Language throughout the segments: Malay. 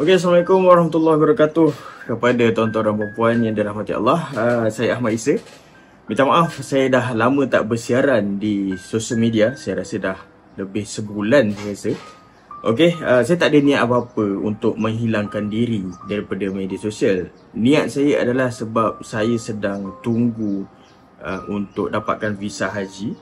Okey, Assalamualaikum warahmatullahi wabarakatuh kepada tuan-tuan dan puan yang dirahmati Allah. Saya Ahmad Isa. Minta maaf, saya dah lama tak bersiaran di sosial media. Saya rasa dah lebih sebulan saya rasa. Okey, saya tak ada niat apa-apa untuk menghilangkan diri daripada media sosial. Niat saya adalah sebab saya sedang tunggu untuk dapatkan visa haji.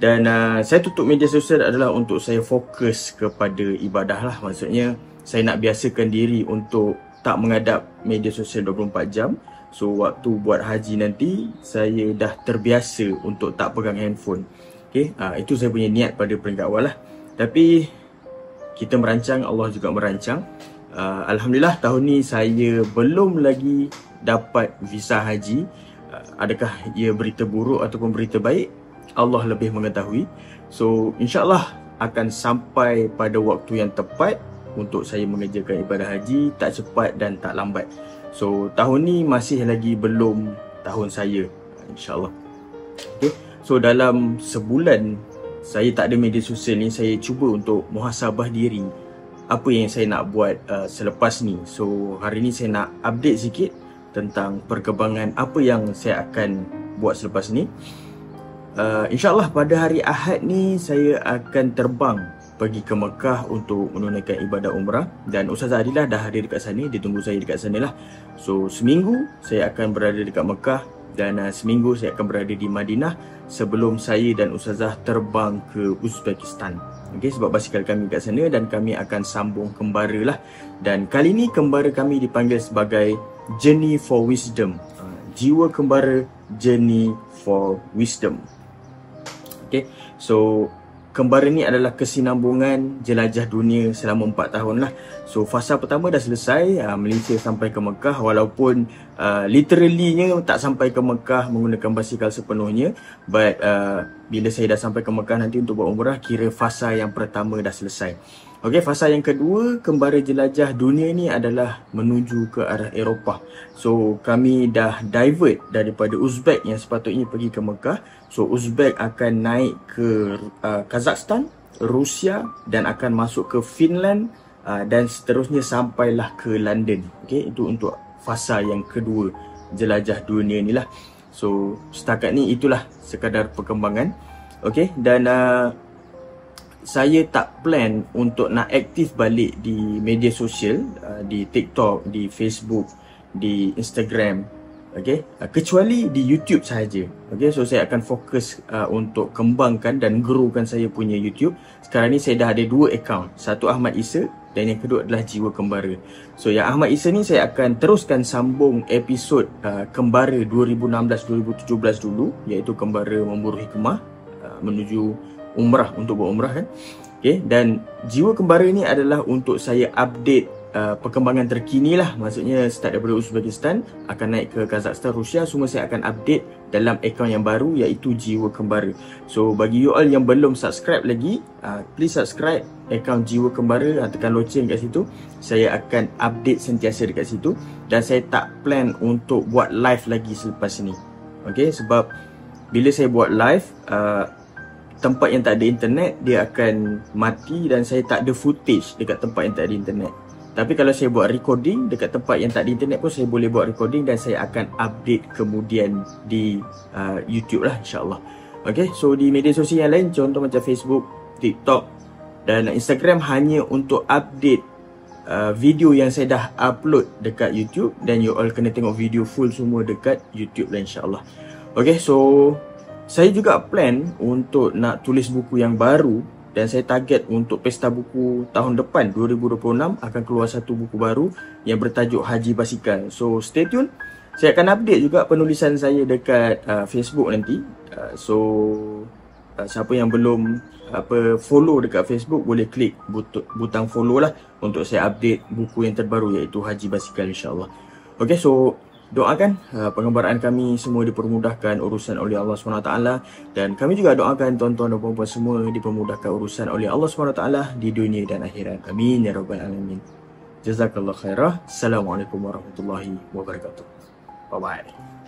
Dan saya tutup media sosial adalah untuk saya fokus kepada ibadah lah. Maksudnya saya nak biasakan diri untuk tak menghadap media sosial 24 jam. So waktu buat haji nanti saya dah terbiasa untuk tak pegang handphone. Okay, itu saya punya niat pada peringkat awal lah. Tapi kita merancang, Allah juga merancang. Alhamdulillah tahun ni saya belum lagi dapat visa haji. Adakah ia berita buruk ataupun berita baik? Allah lebih mengetahui. So insyaAllah akan sampai pada waktu yang tepat untuk saya mengerjakan ibadah haji, tak cepat dan tak lambat. So tahun ni masih lagi belum tahun saya, insyaAllah. Okay. So dalam sebulan saya tak ada media sosial ni, saya cuba untuk muhasabah diri apa yang saya nak buat selepas ni. So hari ni saya nak update sikit tentang perkembangan apa yang saya akan buat selepas ni. InsyaAllah pada hari Ahad ni saya akan terbang pergi ke Mekah untuk menunaikan ibadah umrah. Dan Ustazah Adilah dah hadir dekat sana, dia tunggu saya dekat sana lah. So seminggu saya akan berada dekat Mekah dan seminggu saya akan berada di Madinah sebelum saya dan Ustazah terbang ke Uzbekistan. Okay, sebab basikal kami kat sana dan kami akan sambung kembara lah. Dan kali ni kembara kami dipanggil sebagai Journey for Wisdom. Jiwa kembara Journey for Wisdom. Okay, so kembara ni adalah kesinambungan jelajah dunia selama 4 tahun lah. So fasa pertama dah selesai, Malaysia sampai ke Mekah. Walaupun literally-nya tak sampai ke Mekah menggunakan basikal sepenuhnya. But bila saya dah sampai ke Mekah nanti untuk buat umrah, kira fasa yang pertama dah selesai. Okey, fasa yang kedua, kembara jelajah dunia ni adalah menuju ke arah Eropah. So kami dah divert daripada Uzbek yang sepatutnya pergi ke Mekah. So Uzbek akan naik ke Kazakhstan, Rusia dan akan masuk ke Finland dan seterusnya sampailah ke London. Okey, itu untuk fasa yang kedua jelajah dunia ni lah. So setakat ni itulah sekadar perkembangan. Okey, dan saya tak plan untuk nak aktif balik di media sosial, di TikTok, di Facebook, di Instagram, okay? Kecuali di YouTube sahaja. Okay? So saya akan fokus untuk kembangkan dan growkan saya punya YouTube. Sekarang ni saya dah ada 2 akaun, satu Ahmad Isa dan yang kedua adalah Jiwa Kembara. So yang Ahmad Isa ni saya akan teruskan sambung episod Kembara 2016-2017 dulu, iaitu Kembara Memburu Hikmah menuju umrah, untuk buat umrah kan. Okay, dan Jiwa Kembara ni adalah untuk saya update perkembangan terkini lah. Maksudnya start daripada Uzbekistan akan naik ke Kazakhstan, Rusia, semua saya akan update dalam akaun yang baru iaitu Jiwa Kembara. So bagi you all yang belum subscribe lagi, please subscribe akaun Jiwa Kembara, tekan loceng kat situ. Saya akan update sentiasa dekat situ. Dan saya tak plan untuk buat live lagi selepas ni. Okay, sebab bila saya buat live, tempat yang tak ada internet dia akan mati dan saya tak ada footage dekat tempat yang tak ada internet. Tapi kalau saya buat recording dekat tempat yang tak ada internet pun saya boleh buat recording dan saya akan update kemudian di YouTube lah, insyaAllah. Okay, so di media sosial yang lain contoh macam Facebook, TikTok dan Instagram hanya untuk update video yang saya dah upload dekat YouTube. Dan you all kena tengok video full semua dekat YouTube lah, insyaAllah. Okay, so saya juga plan untuk nak tulis buku yang baru dan saya target untuk pesta buku tahun depan 2026 akan keluar satu buku baru yang bertajuk Haji Basikal. So stay tune. Saya akan update juga penulisan saya dekat Facebook nanti. Siapa yang belum follow dekat Facebook boleh klik butang follow lah untuk saya update buku yang terbaru iaitu Haji Basikal, insyaAllah. Okay, so doakan pengembaraan kami semua dipermudahkan urusan oleh Allah SWT. Dan kami juga doakan tuan-tuan dan puan-puan semua dipermudahkan urusan oleh Allah SWT di dunia dan akhirat. Amin ya rabbal alamin. Jazakallah khairah. Assalamualaikum warahmatullahi wabarakatuh. Bye bye.